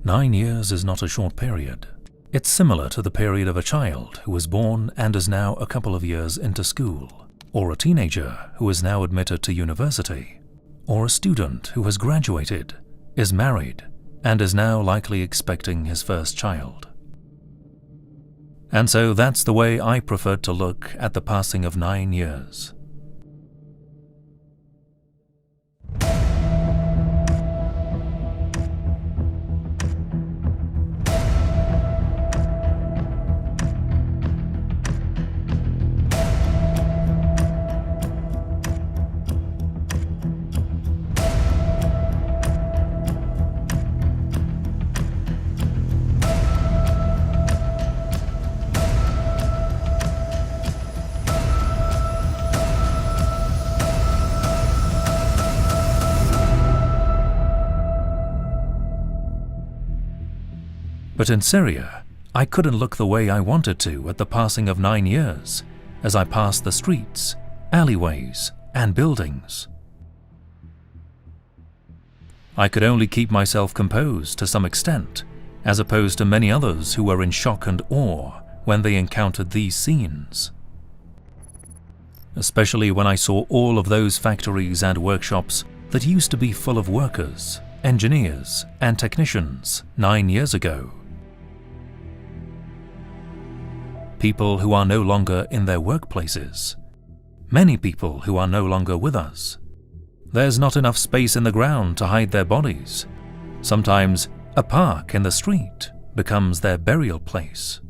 9 years is not a short period. It's similar to the period of a child who was born and is now a couple of years into school, or a teenager who is now admitted to university, or a student who has graduated, is married, and is now likely expecting his first child. And so that's the way I preferred to look at the passing of 9 years. But in Syria, I couldn't look the way I wanted to at the passing of 9 years, as I passed the streets, alleyways, and buildings. I could only keep myself composed to some extent, as opposed to many others who were in shock and awe when they encountered these scenes. Especially when I saw all of those factories and workshops that used to be full of workers, engineers, and technicians 9 years ago. People who are no longer in their workplaces. Many people who are no longer with us. There's not enough space in the ground to hide their bodies. Sometimes a park in the street becomes their burial place.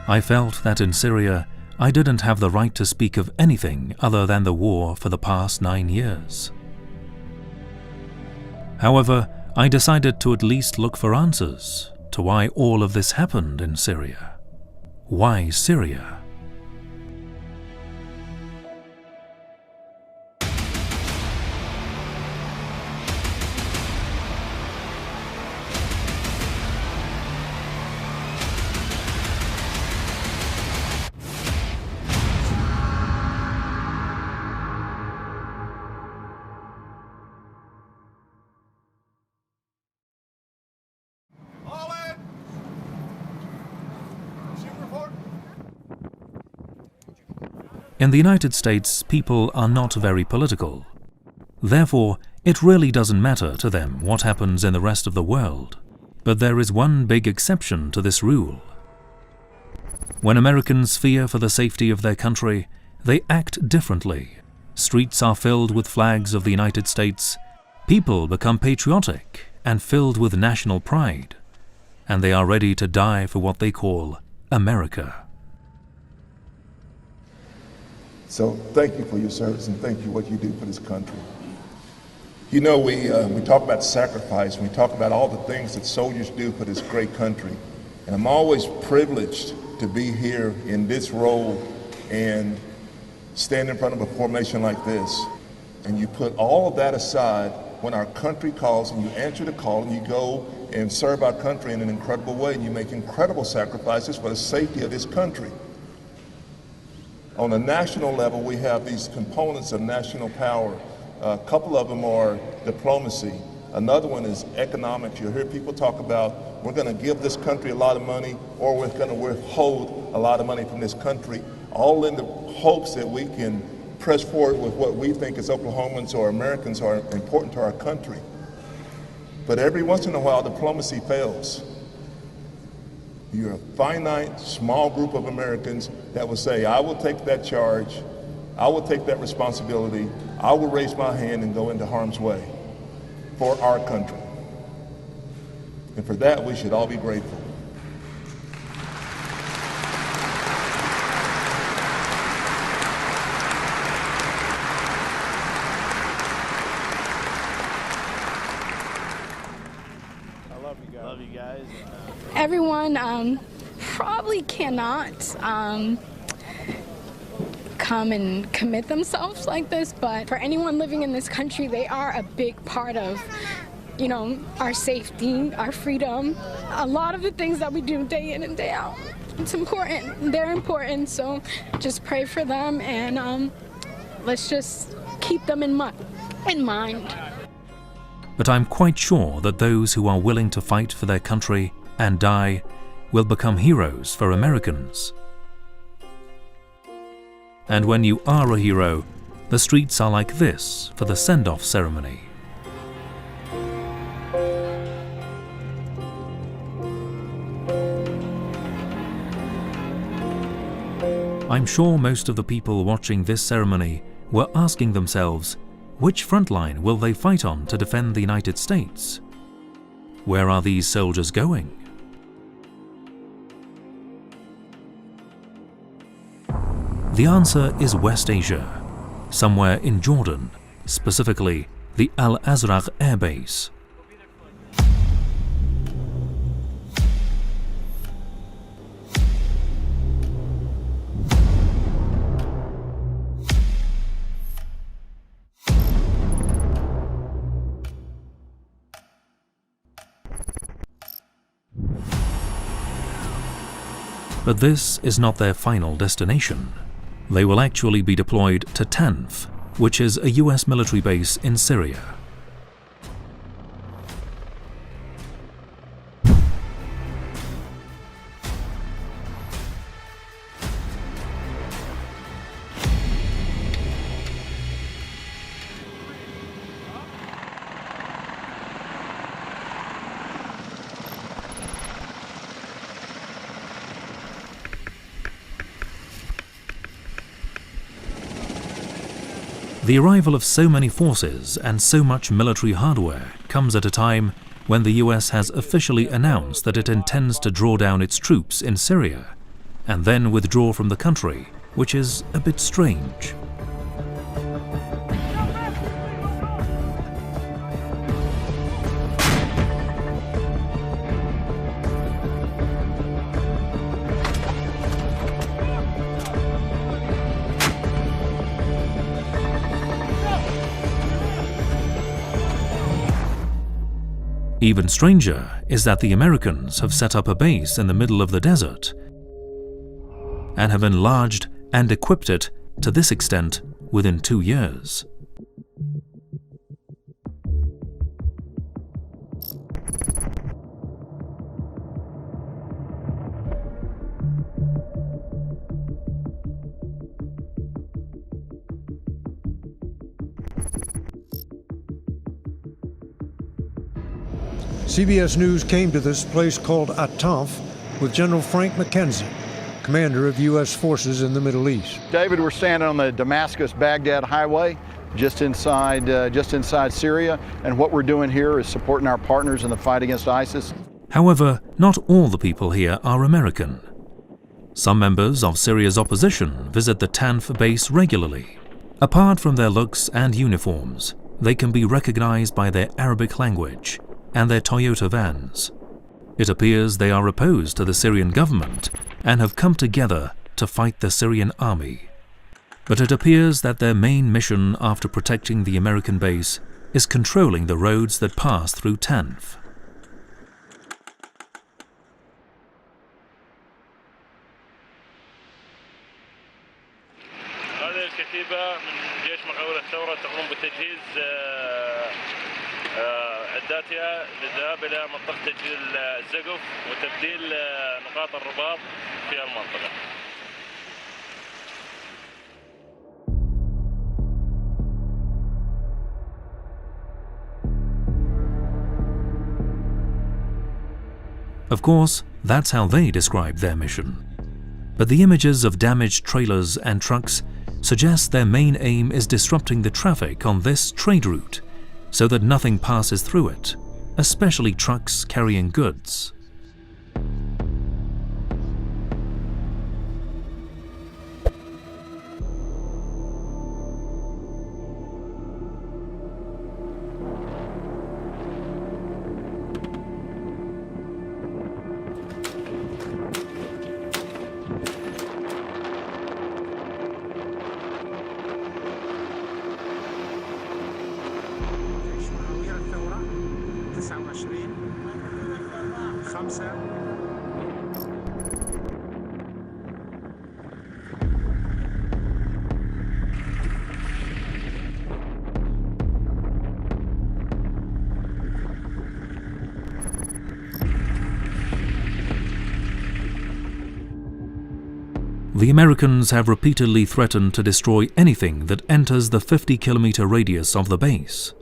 I felt that in Syria, I didn't have the right to speak of anything other than the war for the past 9 years. However, I decided to at least look for answers to why all of this happened in Syria. Why Syria? In the United States, people are not very political. Therefore, it really doesn't matter to them what happens in the rest of the world. But there is one big exception to this rule. When Americans fear for the safety of their country, they act differently. Streets are filled with flags of the United States. People become patriotic and filled with national pride. And they are ready to die for what they call America. So thank you for your service and thank you what you do for this country. You know, we talk about sacrifice, we talk about all the things that soldiers do for this great country. And I'm always privileged to be here in this role and stand in front of a formation like this. And you put all of that aside when our country calls and you answer the call and you go and serve our country in an incredible way and you make incredible sacrifices for the safety of this country. On a national level, we have these components of national power. A couple of them are diplomacy. Another one is economics. You'll hear people talk about, we're going to give this country a lot of money or we're going to withhold a lot of money from this country, all in the hopes that we can press forward with what we think as Oklahomans or Americans are important to our country. But every once in a while, diplomacy fails. You're a finite, small group of Americans that will say, I will take that charge, I will take that responsibility, I will raise my hand and go into harm's way for our country. And for that, we should all be grateful. Love you guys. Everyone probably cannot come and commit themselves like this, but for anyone living in this country, they are a big part of, you know, our safety, our freedom, a lot of the things that we do day in and day out. It's important. They're important, so just pray for them and Let's just keep them in mind. But I'm quite sure that those who are willing to fight for their country and die will become heroes for Americans. And when you are a hero, the streets are like this for the send-off ceremony. I'm sure most of the people watching this ceremony were asking themselves, which front line will they fight on to defend the United States? Where are these soldiers going? The answer is West Asia, somewhere in Jordan, specifically the Al-Azraq Air Base. But this is not their final destination. They will actually be deployed to Tanf, which is a US military base in Syria. The arrival of so many forces and so much military hardware comes at a time when the US has officially announced that it intends to draw down its troops in Syria and then withdraw from the country, which is a bit strange. Even stranger is that the Americans have set up a base in the middle of the desert and have enlarged and equipped it to this extent within 2 years. CBS News came to this place called Tanf with General Frank McKenzie, commander of U.S. forces in the Middle East. David, we're standing on the Damascus-Baghdad highway, just inside Syria, and what we're doing here is supporting our partners in the fight against ISIS. However, not all the people here are American. Some members of Syria's opposition visit the Tanf base regularly. Apart from their looks and uniforms, they can be recognized by their Arabic language and their Toyota vans. It appears they are opposed to the Syrian government and have come together to fight the Syrian army. But it appears that their main mission after protecting the American base is controlling the roads that pass through Tanf. هذه الكتيبة من جيش مقاولة الثورة تقوم بتجهيز عداتها للذهاب إلى منطقة تجهيز الزقف وتبديل نقاط الرباط في المنطقة. Of course, that's how they describe their mission. But the images of damaged trailers and trucks suggest their main aim is disrupting the traffic on this trade route so that nothing passes through it, especially trucks carrying goods. The Americans have repeatedly threatened to destroy anything that enters the 50-kilometer radius of the base.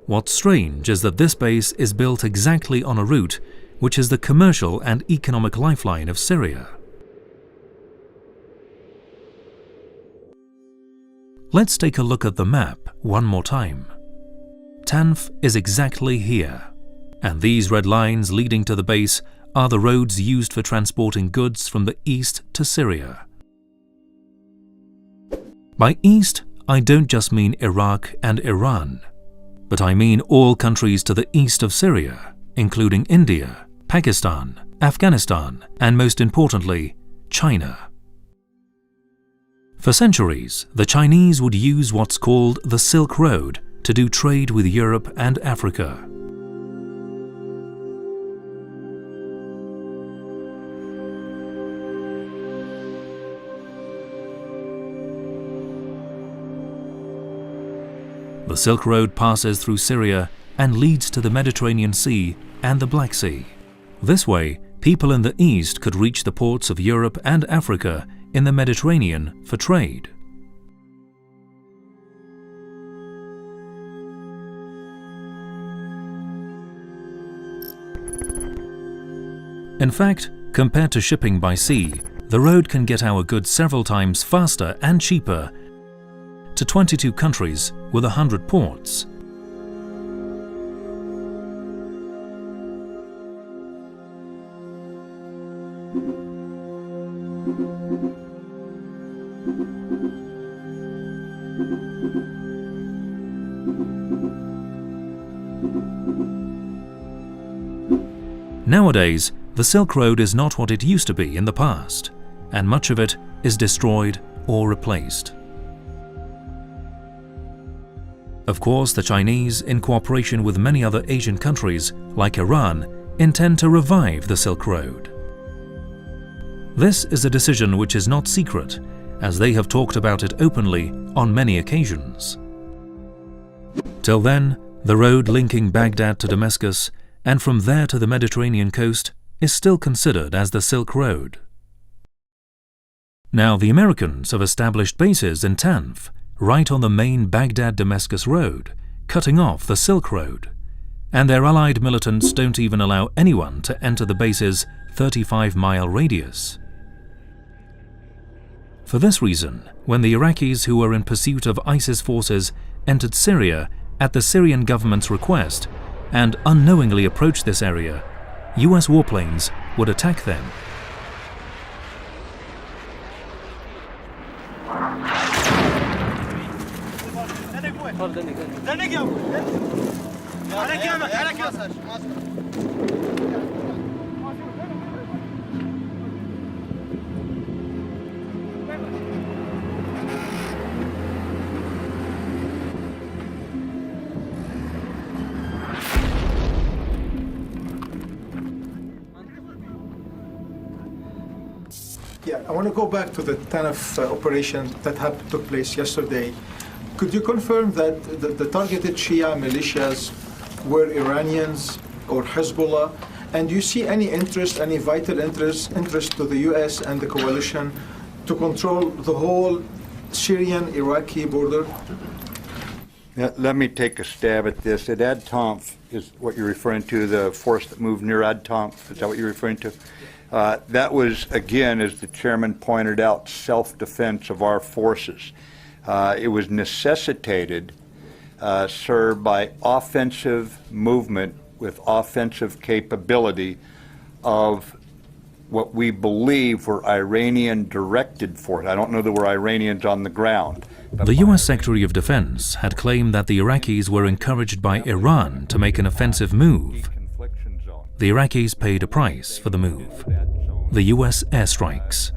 What's strange is that this base is built exactly on a route which is the commercial and economic lifeline of Syria. Let's take a look at the map one more time. Tanf is exactly here, and these red lines leading to the base are the roads used for transporting goods from the east to Syria. By east, I don't just mean Iraq and Iran, but I mean all countries to the east of Syria, including India, Pakistan, Afghanistan, and most importantly, China. For centuries, the Chinese would use what's called the Silk Road to do trade with Europe and Africa. The Silk Road passes through Syria and leads to the Mediterranean Sea and the Black Sea. This way, people in the east could reach the ports of Europe and Africa in the Mediterranean for trade. In fact, compared to shipping by sea, the road can get our goods several times faster and cheaper to 22 countries with 100 ports. Nowadays, the Silk Road is not what it used to be in the past, and much of it is destroyed or replaced. Of course, the Chinese, in cooperation with many other Asian countries, like Iran, intend to revive the Silk Road. This is a decision which is not secret, as they have talked about it openly on many occasions. Till then, the road linking Baghdad to Damascus and from there to the Mediterranean coast is still considered as the Silk Road. Now, the Americans have established bases in Tanf, right on the main Baghdad-Damascus road, cutting off the Silk Road, and their allied militants don't even allow anyone to enter the base's 35-mile radius. For this reason, when the Iraqis who were in pursuit of ISIS forces entered Syria at the Syrian government's request and unknowingly approached this area, US warplanes would attack them. Yeah, I want to go back to the Tanaf operation that took place yesterday. Could you confirm that the targeted Shia militias were Iranians or Hezbollah? And do you see any interest, any vital interest to the US and the coalition to control the whole Syrian-Iraqi border? Let me take a stab at this. At Ad Tanf is what you're referring to, the force that moved near Ad Tanf. Is that what you're referring to? That was, again, as the chairman pointed out, self-defense of our forces. It was necessitated, sir, by offensive movement with offensive capability of what we believe were Iranian-directed forces. I don't know that were Iranians on the ground. The US Secretary of Defense had claimed that the Iraqis were encouraged by Iran to make an offensive move. The Iraqis paid a price for the move: the US airstrikes.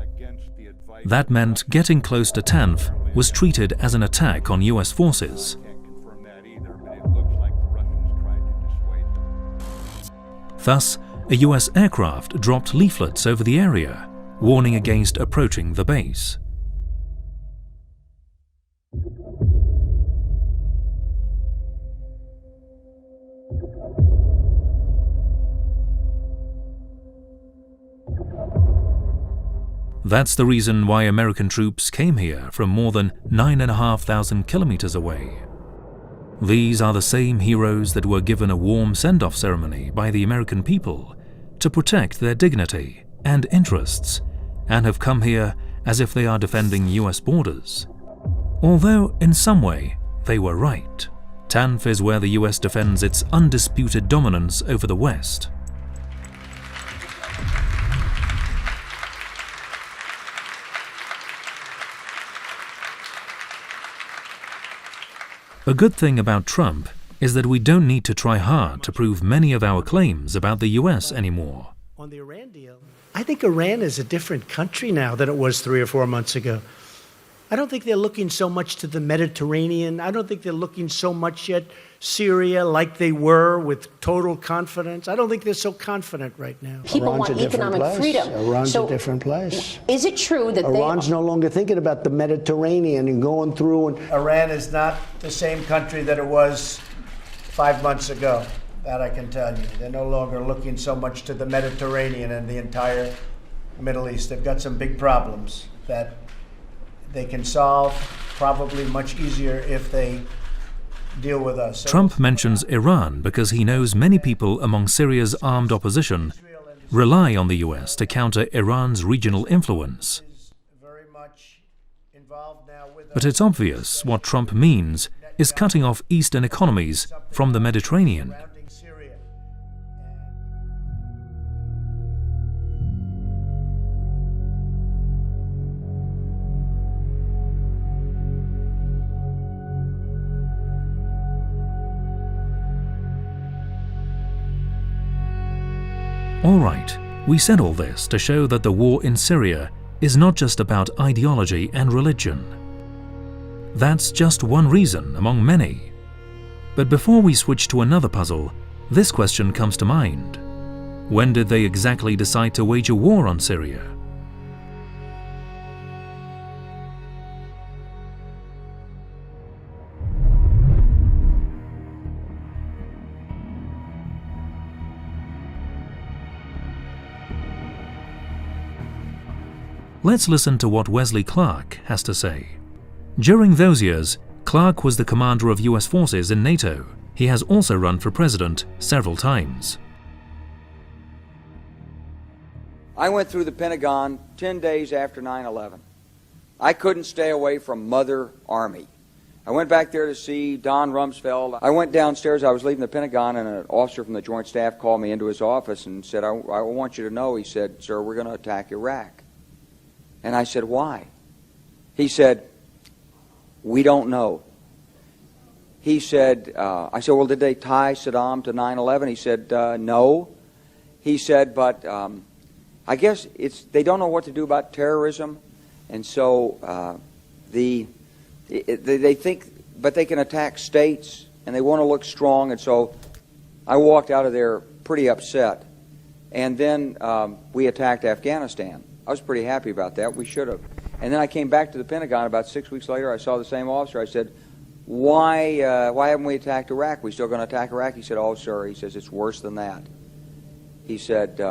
That meant getting close to Tanf was treated as an attack on US forces. Thus, a US aircraft dropped leaflets over the area, warning against approaching the base. That's the reason why American troops came here from more than 9,500 kilometers away. These are the same heroes that were given a warm send-off ceremony by the American people to protect their dignity and interests, and have come here as if they are defending US borders. Although, in some way, they were right. TANF is where the US defends its undisputed dominance over the West. A good thing about Trump is that we don't need to try hard to prove many of our claims about the US anymore. On the Iran deal, I think Iran is a different country now than it was 3 or 4 months ago. I don't think they're looking so much to the Mediterranean. I don't think they're looking so much at Syria like they were with total confidence. I don't think they're so confident right now. People want economic freedom. Iran's a different place. Is it true that Iran's no longer thinking about the Mediterranean and going through? And Iran is not the same country that it was 5 months ago. That I can tell you. They're no longer looking so much to the Mediterranean and the entire Middle East. They've got some big problems that they can solve probably much easier if they deal with us. Trump mentions Iran because he knows many people among Syria's armed opposition rely on the US to counter Iran's regional influence. But it's obvious what Trump means is cutting off Eastern economies from the Mediterranean. All right, we said all this to show that the war in Syria is not just about ideology and religion. That's just one reason among many. But before we switch to another puzzle, this question comes to mind. When did they exactly decide to wage a war on Syria? Let's listen to what Wesley Clark has to say. During those years, Clark was the commander of US forces in NATO. He has also run for president several times. I went through the Pentagon 10 days after 9/11. I couldn't stay away from Mother Army. I went back there to see Don Rumsfeld. I went downstairs, I was leaving the Pentagon, and an officer from the Joint Staff called me into his office and said, I want you to know, he said, sir, we're going to attack Iraq. And I said, why? He said, we don't know. He said, I said, well, did they tie Saddam to 9/11? He said, no. He said, but I guess they don't know what to do about terrorism, and so they think, but they can attack states, and they want to look strong, and so I walked out of there pretty upset. And then we attacked Afghanistan. I was pretty happy about that. We should have. And then I came back to the Pentagon about 6 weeks later. I saw the same officer. I said, why haven't we attacked Iraq? We still going to attack Iraq? He said, oh, sir. He says, it's worse than that. He said,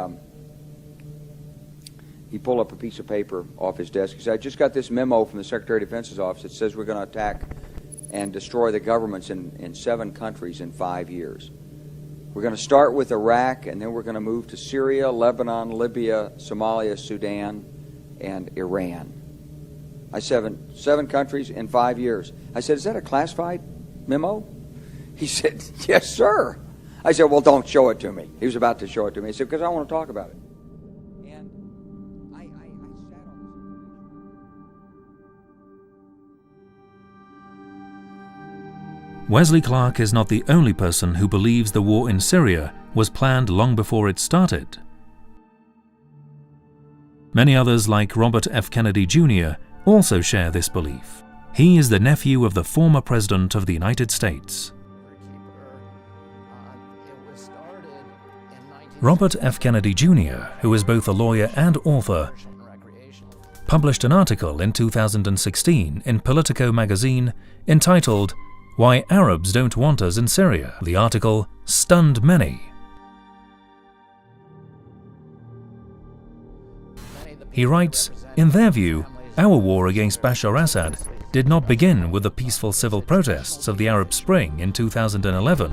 he pulled up a piece of paper off his desk. He said, I just got this memo from the Secretary of Defense's office that says we're going to attack and destroy the governments in 7 countries in 5 years. We're going to start with Iraq, and then we're going to move to Syria, Lebanon, Libya, Somalia, Sudan, and Iran. I said, 7 countries in 5 years. I said, is that a classified memo? He said, yes, sir. I said, well, don't show it to me. He was about to show it to me. He said, because I want to talk about it. And I sat on this. Wesley Clark is not the only person who believes the war in Syria was planned long before it started. Many others, like Robert F. Kennedy Jr., also share this belief. He is the nephew of the former President of the United States. Robert F. Kennedy Jr., who is both a lawyer and author, published an article in 2016 in Politico magazine entitled "Why Arabs Don't Want Us in Syria." The article stunned many. He writes, "In their view, our war against Bashar al-Assad did not begin with the peaceful civil protests of the Arab Spring in 2011.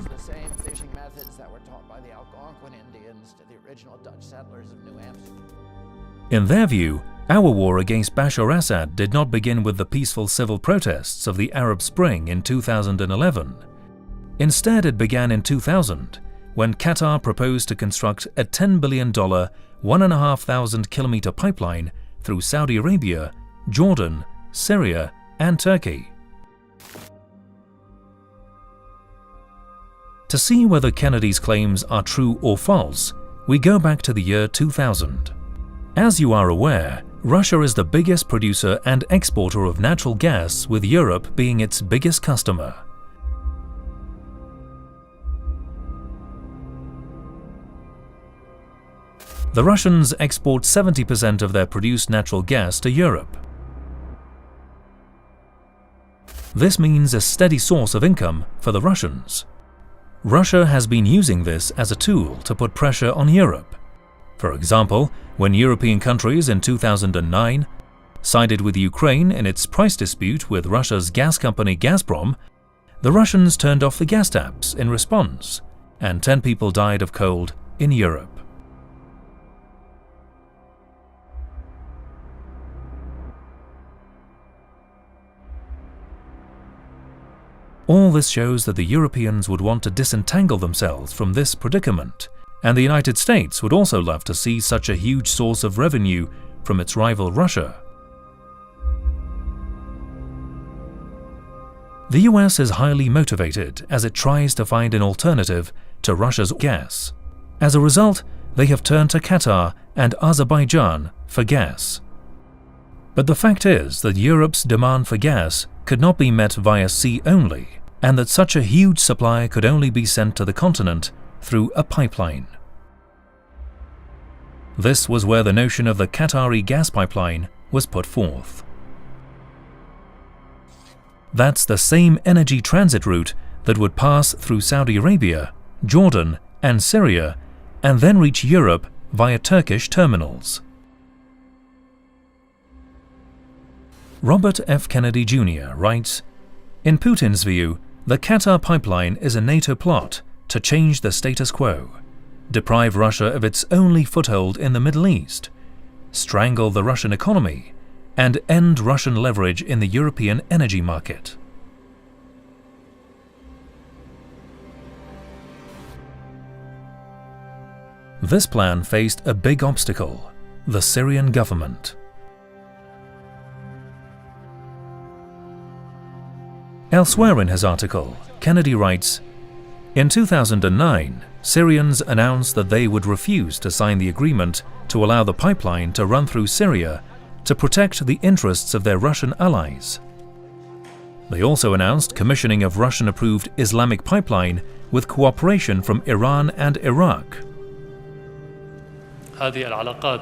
In their view, our war against Bashar al-Assad did not begin with the peaceful civil protests of the Arab Spring in 2011. Instead, it began in 2000, when Qatar proposed to construct a $10 billion, 1,500 kilometer pipeline through Saudi Arabia, Jordan, Syria, and Turkey. To see whether Kennedy's claims are true or false, we go back to the year 2000. As you are aware, Russia is the biggest producer and exporter of natural gas, with Europe being its biggest customer. The Russians export 70% of their produced natural gas to Europe. This means a steady source of income for the Russians. Russia has been using this as a tool to put pressure on Europe. For example, when European countries in 2009 sided with Ukraine in its price dispute with Russia's gas company Gazprom, the Russians turned off the gas taps in response, and 10 people died of cold in Europe. All this shows that the Europeans would want to disentangle themselves from this predicament, and the United States would also love to see such a huge source of revenue from its rival Russia. The US is highly motivated as it tries to find an alternative to Russia's gas. As a result, they have turned to Qatar and Azerbaijan for gas. But the fact is that Europe's demand for gas could not be met via sea only, and that such a huge supply could only be sent to the continent through a pipeline. This was where the notion of the Qatari gas pipeline was put forth. That's the same energy transit route that would pass through Saudi Arabia, Jordan, and Syria, and then reach Europe via Turkish terminals. Robert F. Kennedy Jr. writes, "In Putin's view, the Qatar pipeline is a NATO plot to change the status quo, deprive Russia of its only foothold in the Middle East, strangle the Russian economy, and end Russian leverage in the European energy market." This plan faced a big obstacle: the Syrian government. Elsewhere in his article, Kennedy writes, "In 2009, Syrians announced that they would refuse to sign the agreement to allow the pipeline to run through Syria to protect the interests of their Russian allies. They also announced commissioning of Russian-approved Islamic pipeline with cooperation from Iran and Iraq." هذه العلاقات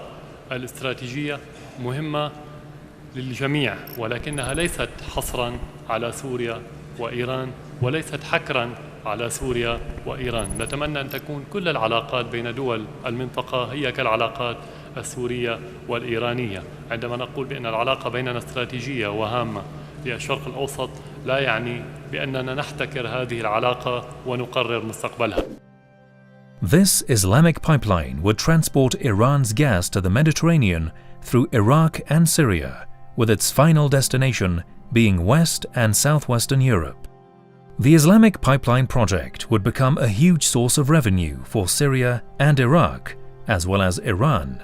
الاستراتيجية مهمة للجميع، ولكنها ليست حصرا على سوريا وإيران، وليست حكرا على سوريا وإيران. نتمنى أن تكون كل العلاقات بين دول المنطقة هي كالعلاقات السورية والإيرانية. عندما نقول بأن العلاقة بيننا استراتيجية وهامة للشرق الأوسط، لا يعني بأننا نحتكر هذه العلاقة ونقرر مستقبلها. This Islamic pipeline would transport Iran's gas to the Mediterranean through Iraq and Syria, with its final destination being West and Southwestern Europe. The Islamic pipeline project would become a huge source of revenue for Syria and Iraq, as well as Iran.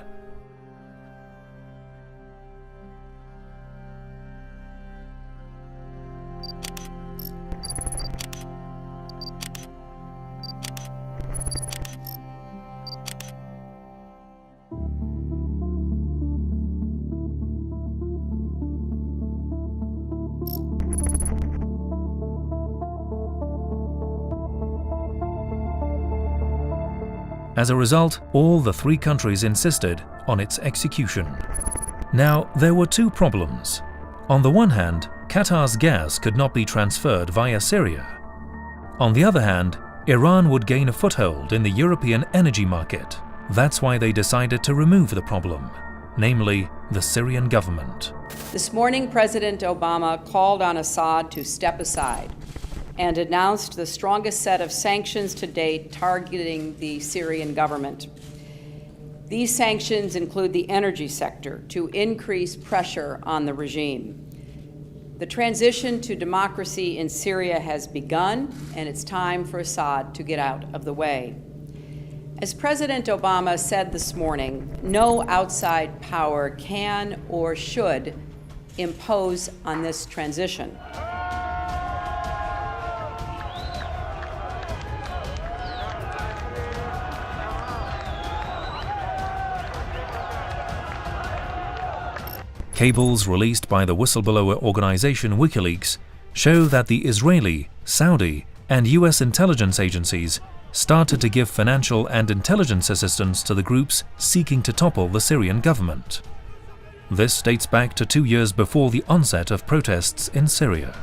As a result, all the three countries insisted on its execution. Now, there were two problems. On the one hand, Qatar's gas could not be transferred via Syria. On the other hand, Iran would gain a foothold in the European energy market. That's why they decided to remove the problem. namely the Syrian government. This morning, President Obama called on Assad to step aside and announced the strongest set of sanctions to date targeting the Syrian government. These sanctions include the energy sector to increase pressure on the regime. The transition to democracy in Syria has begun, and it's time for Assad to get out of the way. As President Obama said this morning, no outside power can or should impose on this transition. Cables released by the whistleblower organization WikiLeaks show that the Israeli, Saudi, and US intelligence agencies started to give financial and intelligence assistance to the groups seeking to topple the Syrian government. This dates back to 2 years before the onset of protests in Syria.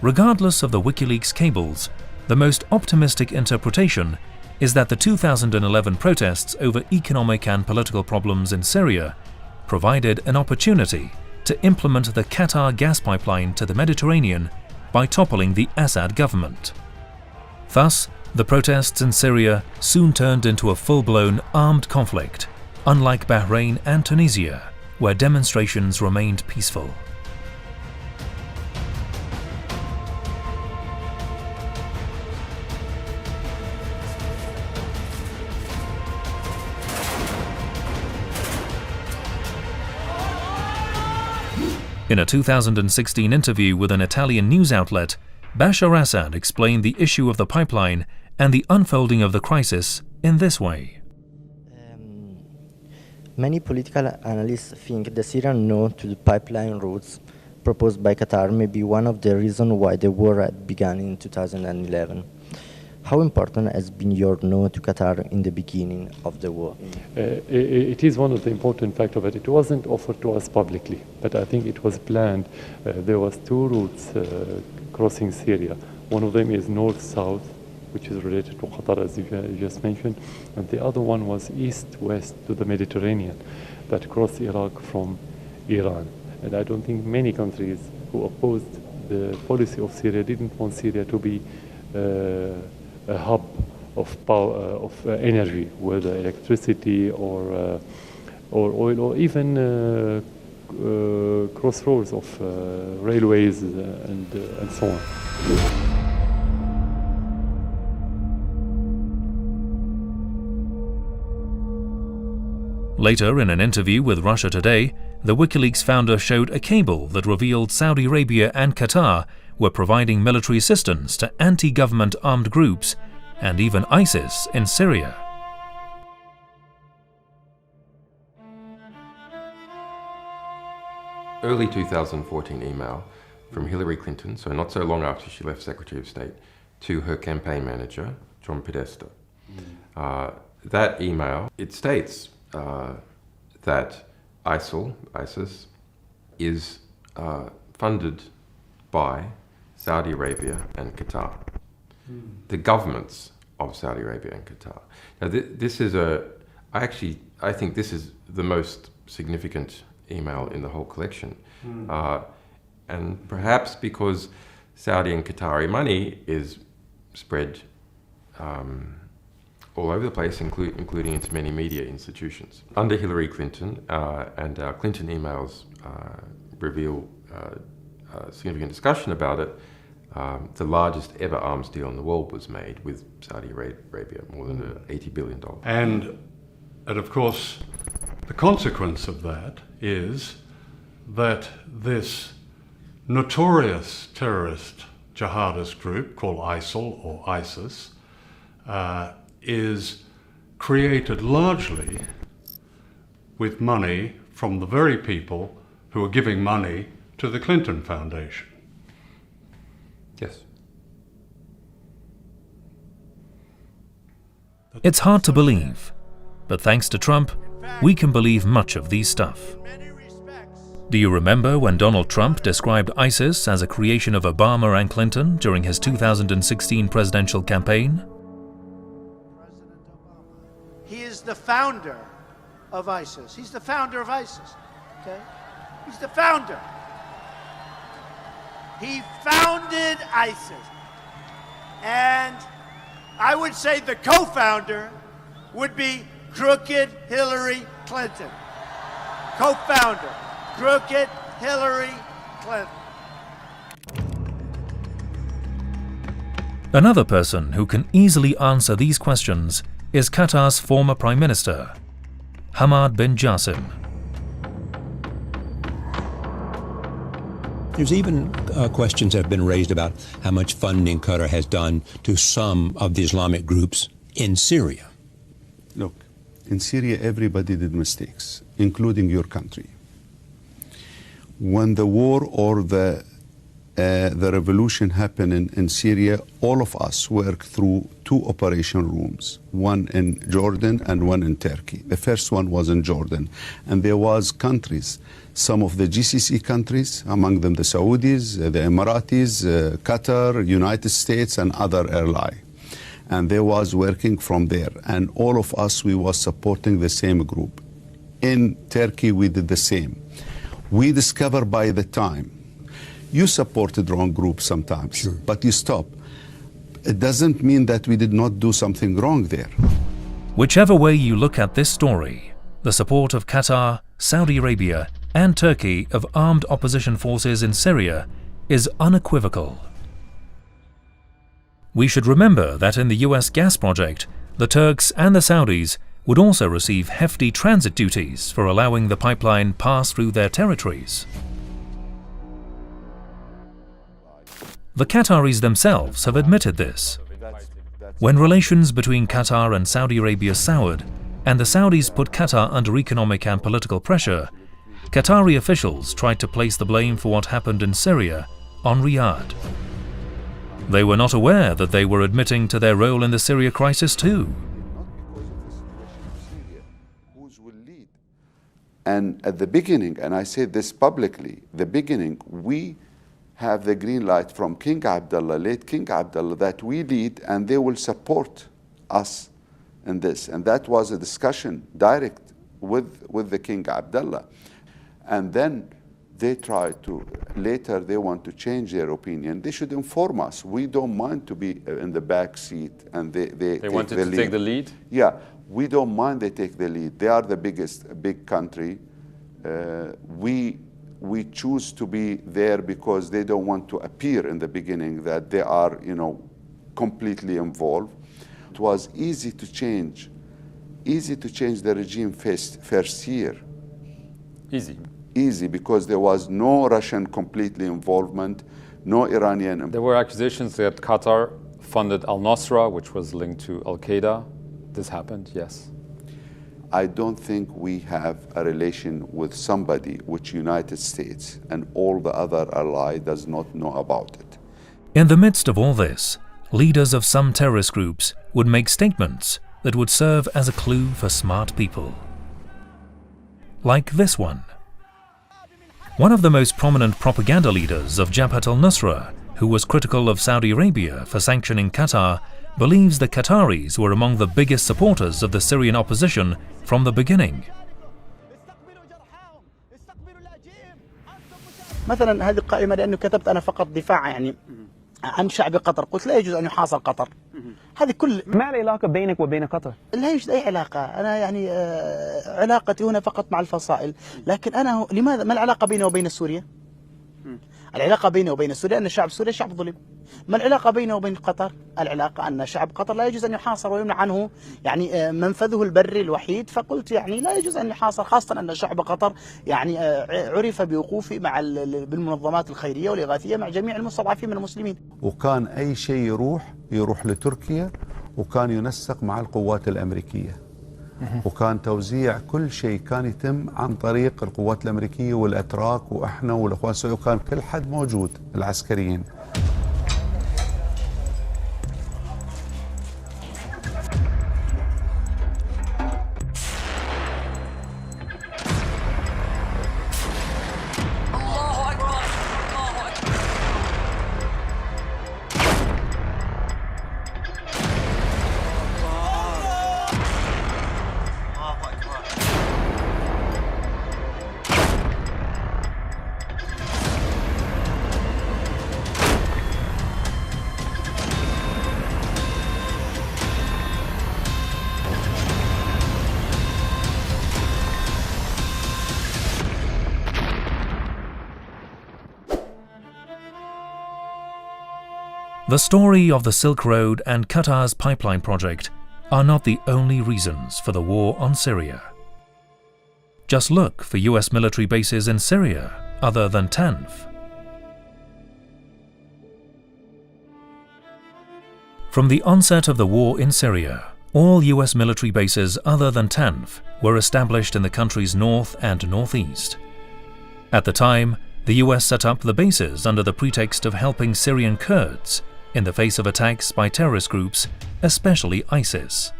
Regardless of the WikiLeaks cables, the most optimistic interpretation is that the 2011 protests over economic and political problems in Syria provided an opportunity to implement the Qatar gas pipeline to the Mediterranean by toppling the Assad government. Thus, the protests in Syria soon turned into a full-blown armed conflict, unlike Bahrain and Tunisia, where demonstrations remained peaceful. In a 2016 interview with an Italian news outlet, Bashar Assad explained the issue of the pipeline and the unfolding of the crisis in this way. Many political analysts think the Syrian no to the pipeline routes proposed by Qatar may be one of the reasons why the war had begun in 2011. How important has been your no to Qatar in the beginning of the war? It is one of the important factors, but it wasn't offered to us publicly. But I think it was planned. There was two routes crossing Syria. One of them is north-south, which is related to Qatar, as you just mentioned, and the other one was east-west to the Mediterranean, that crossed Iraq from Iran. And I don't think many countries who opposed the policy of Syria didn't want Syria to be a hub of power, of energy, whether electricity or oil, or even crossroads of railways and so on. Later, in an interview with Russia Today, the WikiLeaks founder showed a cable that revealed Saudi Arabia and Qatar were providing military assistance to anti-government armed groups and even ISIS in Syria. Early 2014 email from Hillary Clinton, so not so long after she left Secretary of State, to her campaign manager, John Podesta. That email, it states that ISIS, is funded by Saudi Arabia and Qatar, the governments of Saudi Arabia and Qatar. Now, this is I think this is the most significant email in the whole collection. And perhaps because Saudi and Qatari money is spread all over the place, including into many media institutions. Under Hillary Clinton, and our Clinton emails reveal significant discussion about it, the largest ever arms deal in the world was made with Saudi Arabia, more than $80 billion. And of course, the consequence of that is that this notorious terrorist jihadist group called ISIL or ISIS is created largely with money from the very people who are giving money to the Clinton Foundation. Yes. It's hard to believe, but thanks to Trump, we can believe much of these stuff. Do you remember when Donald Trump described ISIS as a creation of Obama and Clinton during his 2016 presidential campaign? He is the founder of ISIS. He's the founder of ISIS, okay? He's the founder. He founded ISIS. And I would say the co-founder would be crooked Hillary Clinton. Co-founder, crooked Hillary Clinton. Another person who can easily answer these questions is Qatar's former Prime Minister, Hamad bin Jassim. There's even questions have been raised about how much funding Qatar has done to some of the Islamic groups in Syria. Look, in Syria everybody did mistakes, including your country. When the war or the revolution happened in Syria, all of us worked through 2 operation rooms, one in Jordan and one in Turkey. The first one was in Jordan, and there was countries, some of the GCC countries, among them the Saudis, the Emiratis, Qatar, United States, and other ally. And they was working from there, and all of us, we was supporting the same group. In Turkey, we did the same. We discovered by the time, you supported wrong groups sometimes, sure, but you stop. It doesn't mean that we did not do something wrong there. Whichever way you look at this story, the support of Qatar, Saudi Arabia, and Turkey of armed opposition forces in Syria is unequivocal. We should remember that in the US gas project, the Turks and the Saudis would also receive hefty transit duties for allowing the pipeline pass through their territories. The Qataris themselves have admitted this. When relations between Qatar and Saudi Arabia soured, and the Saudis put Qatar under economic and political pressure, Qatari officials tried to place the blame for what happened in Syria on Riyadh. They were not aware that they were admitting to their role in the Syria crisis too. And at the beginning, and I say this publicly, the beginning, we have the green light from King Abdullah, late King Abdullah, that we lead and they will support us in this. And that was a discussion direct with the King Abdullah. And then they try to, later they want to change their opinion. They should inform us. We don't mind to be in the back seat and they wanted to take the lead? Yeah, we don't mind they take the lead. They are the big country. We choose to be there because they don't want to appear in the beginning that they are, completely involved. It was easy to change the regime first year. Easy because there was no Russian completely involvement, no Iranian. There were accusations that Qatar funded al-Nusra, which was linked to al-Qaeda. This happened, yes. I don't think we have a relation with somebody which United States and all the other allies does not know about it. In the midst of all this, leaders of some terrorist groups would make statements that would serve as a clue for smart people. Like this one. One of the most prominent propaganda leaders of Jabhat al-Nusra, who was critical of Saudi Arabia for sanctioning Qatar, believes the Qataris were among the biggest supporters of the Syrian opposition from the beginning. مثلا هذه القائمة لأنه كتبت أنا فقط دفاع عن شعب قطر، قلت لا يجوز أن يحاصر قطر. هذه كل ما العلاقة بينك وبين قطر؟ لا يوجد أي علاقة، أنا علاقتي هنا فقط مع الفصائل، لكن أنا لماذا ما العلاقة بيني وبين سوريا؟ العلاقة بيني وبين سوريا أن شعب سوريا شعب ظلم. ما العلاقة بيني وبين قطر؟ العلاقة أن شعب قطر لا يجوز أن يحاصر ويمنع عنه منفذه البري الوحيد، فقلت لا يجوز أن يحاصر، خاصة أن شعب قطر عرف بوقوفه مع بالمنظمات الخيرية والإغاثية مع جميع المستضعفين من المسلمين. وكان أي شيء يروح لتركيا، وكان ينسق مع القوات الأمريكية. وكان توزيع كل شيء كان يتم عن طريق القوات الأمريكية والأتراك وإحنا والأخوان السوريين، وكان كل حد موجود العسكريين. The story of the Silk Road and Qatar's pipeline project are not the only reasons for the war on Syria. Just look for US military bases in Syria other than Tanf. From the onset of the war in Syria, all US military bases other than Tanf were established in the country's north and northeast. At the time, the US set up the bases under the pretext of helping Syrian Kurds in the face of attacks by terrorist groups, especially ISIS.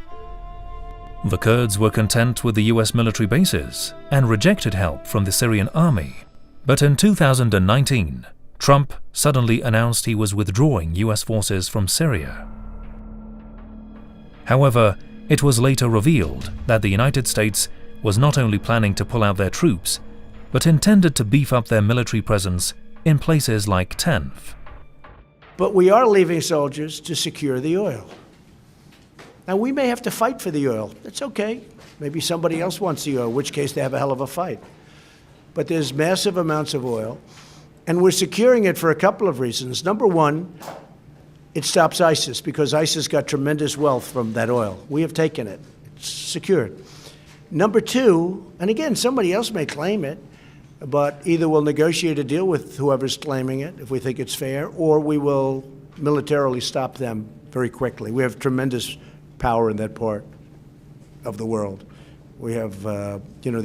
The Kurds were content with the US military bases and rejected help from the Syrian army. But in 2019, Trump suddenly announced he was withdrawing US forces from Syria. However, it was later revealed that the United States was not only planning to pull out their troops, but intended to beef up their military presence in places like Tanf. But we are leaving soldiers to secure the oil. Now, we may have to fight for the oil. That's okay. Maybe somebody else wants the oil, in which case they have a hell of a fight. But there's massive amounts of oil, and we're securing it for a couple of reasons. Number one, it stops ISIS, because ISIS got tremendous wealth from that oil. We have taken it. It's secured. Number two, and again, somebody else may claim it, but either we'll negotiate a deal with whoever's claiming it, if we think it's fair, or we will militarily stop them very quickly. We have tremendous power in that part of the world. We have, the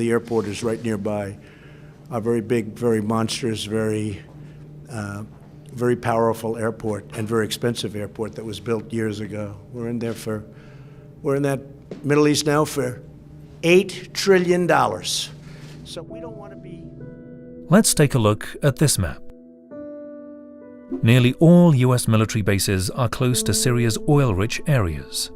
airport is right nearby. A very big, very monstrous, very powerful airport and very expensive airport that was built years ago. We're in that Middle East now for $8 trillion. So we don't want to be... Let's take a look at this map. Nearly all US military bases are close to Syria's oil-rich areas.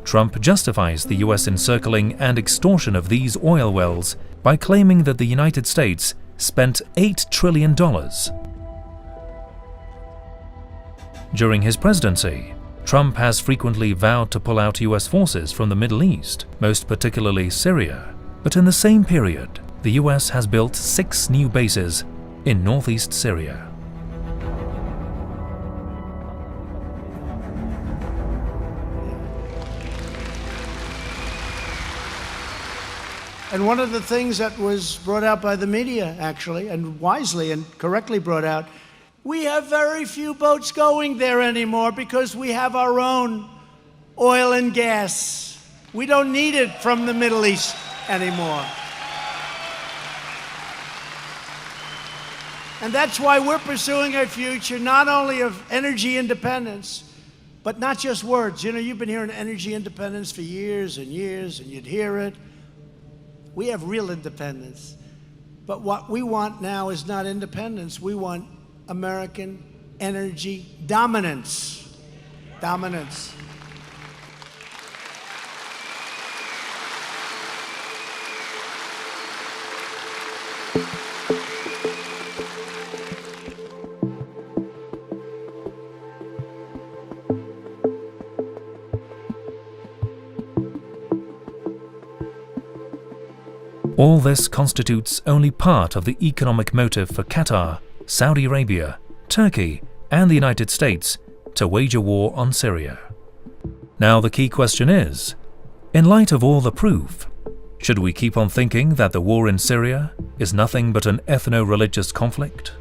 Trump justifies the US encircling and extortion of these oil wells by claiming that the United States spent $8 trillion. During his presidency, Trump has frequently vowed to pull out US forces from the Middle East, most particularly Syria. But in the same period, the US has built 6 new bases in northeast Syria. And one of the things that was brought out by the media, actually, and wisely and correctly brought out, we have very few boats going there anymore because we have our own oil and gas. We don't need it from the Middle East anymore. And that's why we're pursuing a future not only of energy independence, but not just words. You know, you've been hearing energy independence for years and years, and you'd hear it. We have real independence. But what we want now is not independence. We want American energy dominance. Dominance. All this constitutes only part of the economic motive for Qatar, Saudi Arabia, Turkey, and the United States to wage a war on Syria. Now the key question is, in light of all the proof, should we keep on thinking that the war in Syria is nothing but an ethno-religious conflict?